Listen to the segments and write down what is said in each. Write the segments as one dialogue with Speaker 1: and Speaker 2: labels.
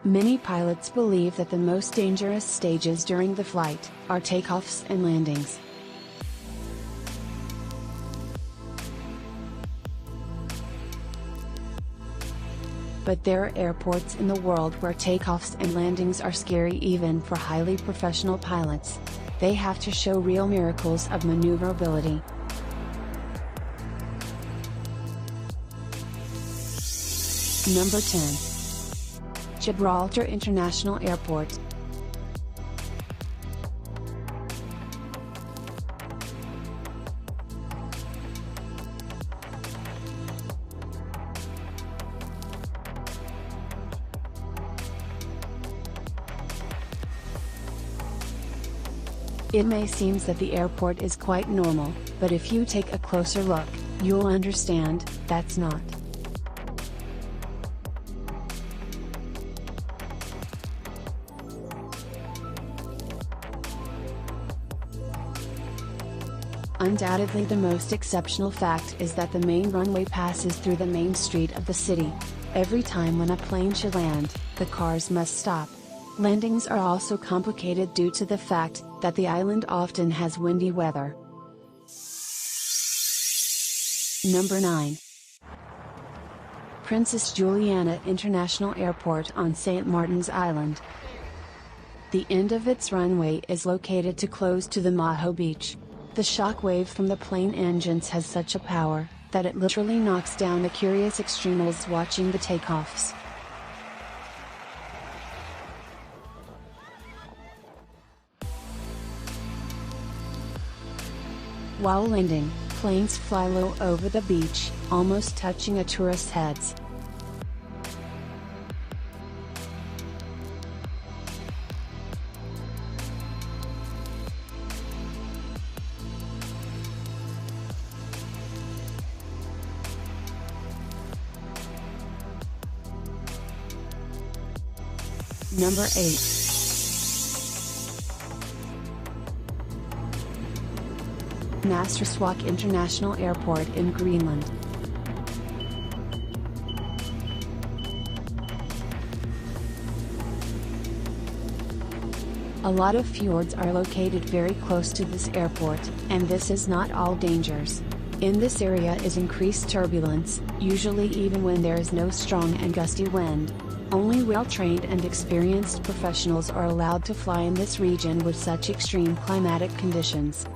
Speaker 1: Many pilots believe that the most dangerous stages during the flight are takeoffs and landings. But there are airports in the world where takeoffs and landings are scary even for highly professional pilots. They have to show real miracles of maneuverability. Number 10. Gibraltar International Airport. It may seem that the airport is quite normal, but if you take a closer look, you'll understand that's not. Undoubtedly the most exceptional fact is that the main runway passes through the main street of the city. Every time when a plane should land, the cars must stop. Landings are also complicated due to the fact that the island often has windy weather. Number 9. Princess Juliana International Airport on St. Martin's Island. The end of its runway is located too close to the Maho Beach. The shock wave from the plane engines has such a power, that it literally knocks down the curious extremals watching the takeoffs. While landing, planes fly low over the beach, almost touching a tourist's heads. Number 8. Nasraswak International Airport in Greenland. A lot of fjords are located very close to this airport, and this is not all dangers. In this area is increased turbulence, usually even when there is no strong and gusty wind. Only well-trained and experienced professionals are allowed to fly in this region with such extreme climatic conditions.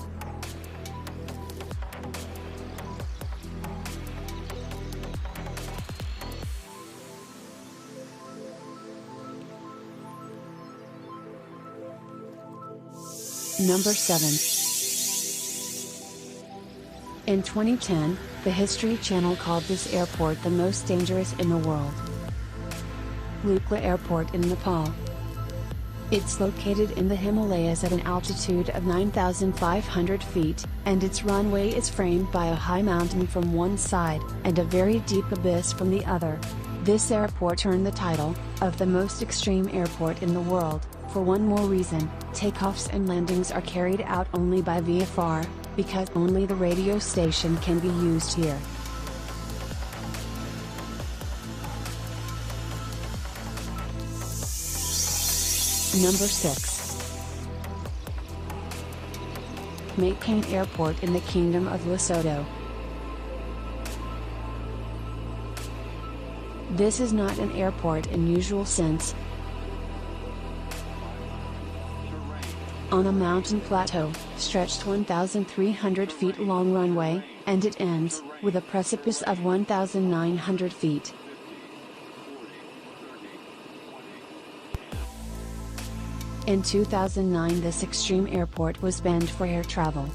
Speaker 1: Number 7. In 2010, the History Channel called this airport the most dangerous in the world. Lukla Airport in Nepal. It's located in the Himalayas at an altitude of 9,500 feet, and its runway is framed by a high mountain from one side, and a very deep abyss from the other. This airport earned the title of the most extreme airport in the world, for one more reason: takeoffs and landings are carried out only by VFR, because only the radio station can be used here. Number 6. Maitane Airport in the Kingdom of Lesotho. This is not an airport in usual sense. On a mountain plateau, stretched 1,300 feet long runway, and it ends with a precipice of 1,900 feet. In 2009 this extreme airport was banned for air travel.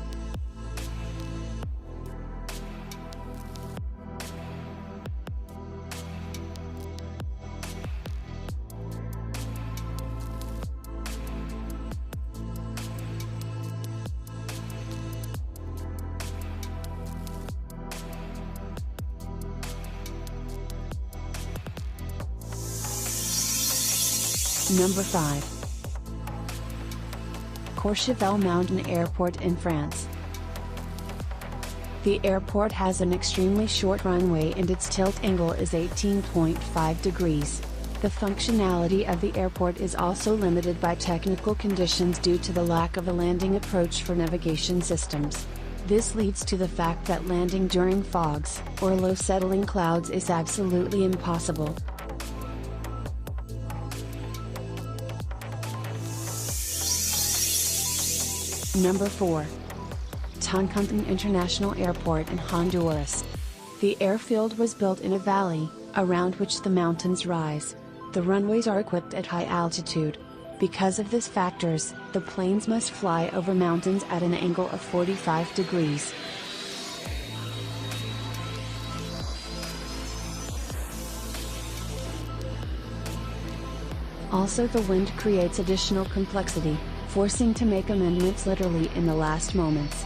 Speaker 1: Number 5. Courchevel Mountain Airport in France. The airport has an extremely short runway and its tilt angle is 18.5 degrees. The functionality of the airport is also limited by technical conditions due to the lack of a landing approach for navigation systems. This leads to the fact that landing during fogs, or low settling clouds is absolutely impossible. Number 4. Tuncuntin International Airport in Honduras. The airfield was built in a valley, around which the mountains rise. The runways are equipped at high altitude. Because of these factors, the planes must fly over mountains at an angle of 45 degrees. Also, the wind creates additional complexity, forcing to make amendments literally in the last moments.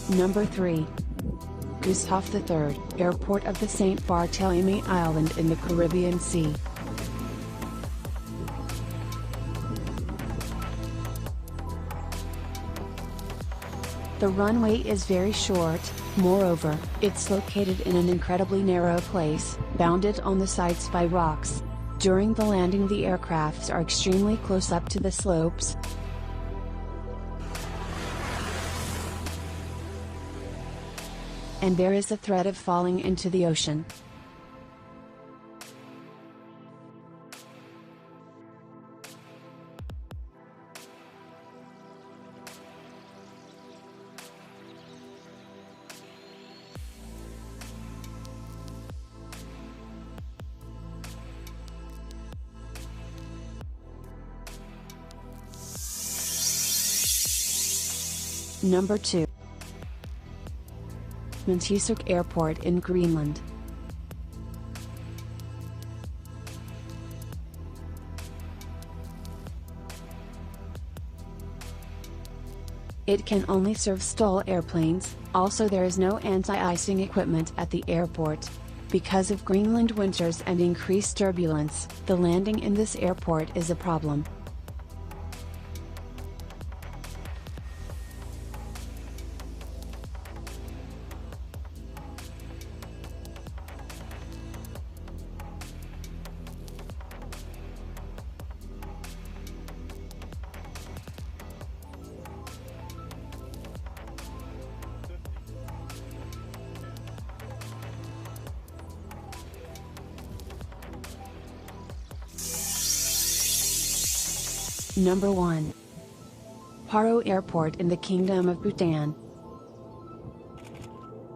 Speaker 1: Number 3. Gustave III, Airport of the St. Barthélemy Island in the Caribbean Sea. The runway is very short, moreover, it's located in an incredibly narrow place, bounded on the sides by rocks. During the landing, the aircrafts are extremely close up to the slopes, and there is a threat of falling into the ocean. Number 2. Montesuk Airport in Greenland. It can only serve STOL airplanes, also there is no anti-icing equipment at the airport. Because of Greenland winters and increased turbulence, the landing in this airport is a problem. Number 1. Paro Airport in the Kingdom of Bhutan.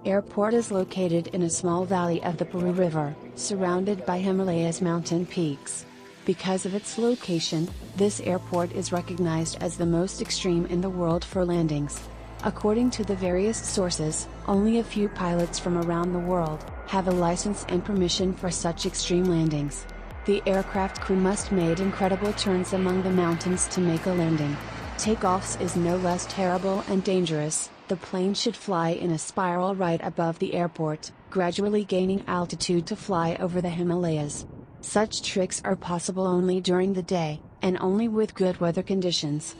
Speaker 1: Airport is located in a small valley of the Paru River, surrounded by Himalayas mountain peaks. Because of its location, this airport is recognized as the most extreme in the world for landings. According to the various sources, only a few pilots from around the world have a license and permission for such extreme landings. The aircraft crew must make incredible turns among the mountains to make a landing. Takeoffs is no less terrible and dangerous. The plane should fly in a spiral right above the airport, gradually gaining altitude to fly over the Himalayas. Such tricks are possible only during the day, and only with good weather conditions.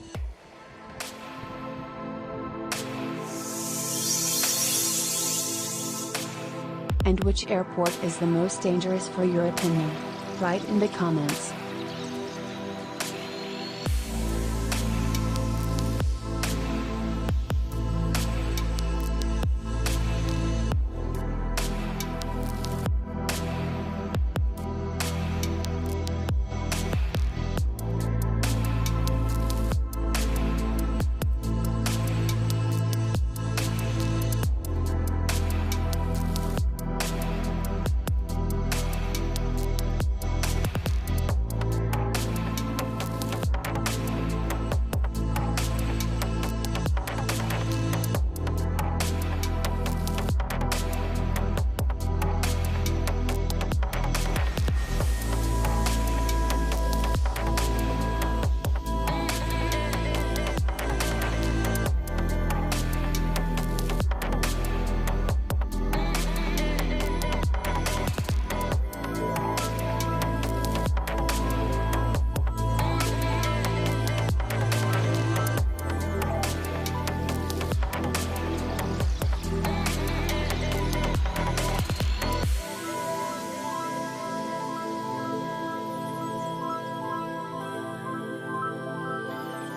Speaker 1: And which airport is the most dangerous for your opinion? Write in the comments.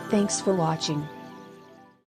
Speaker 1: Thanks for watching.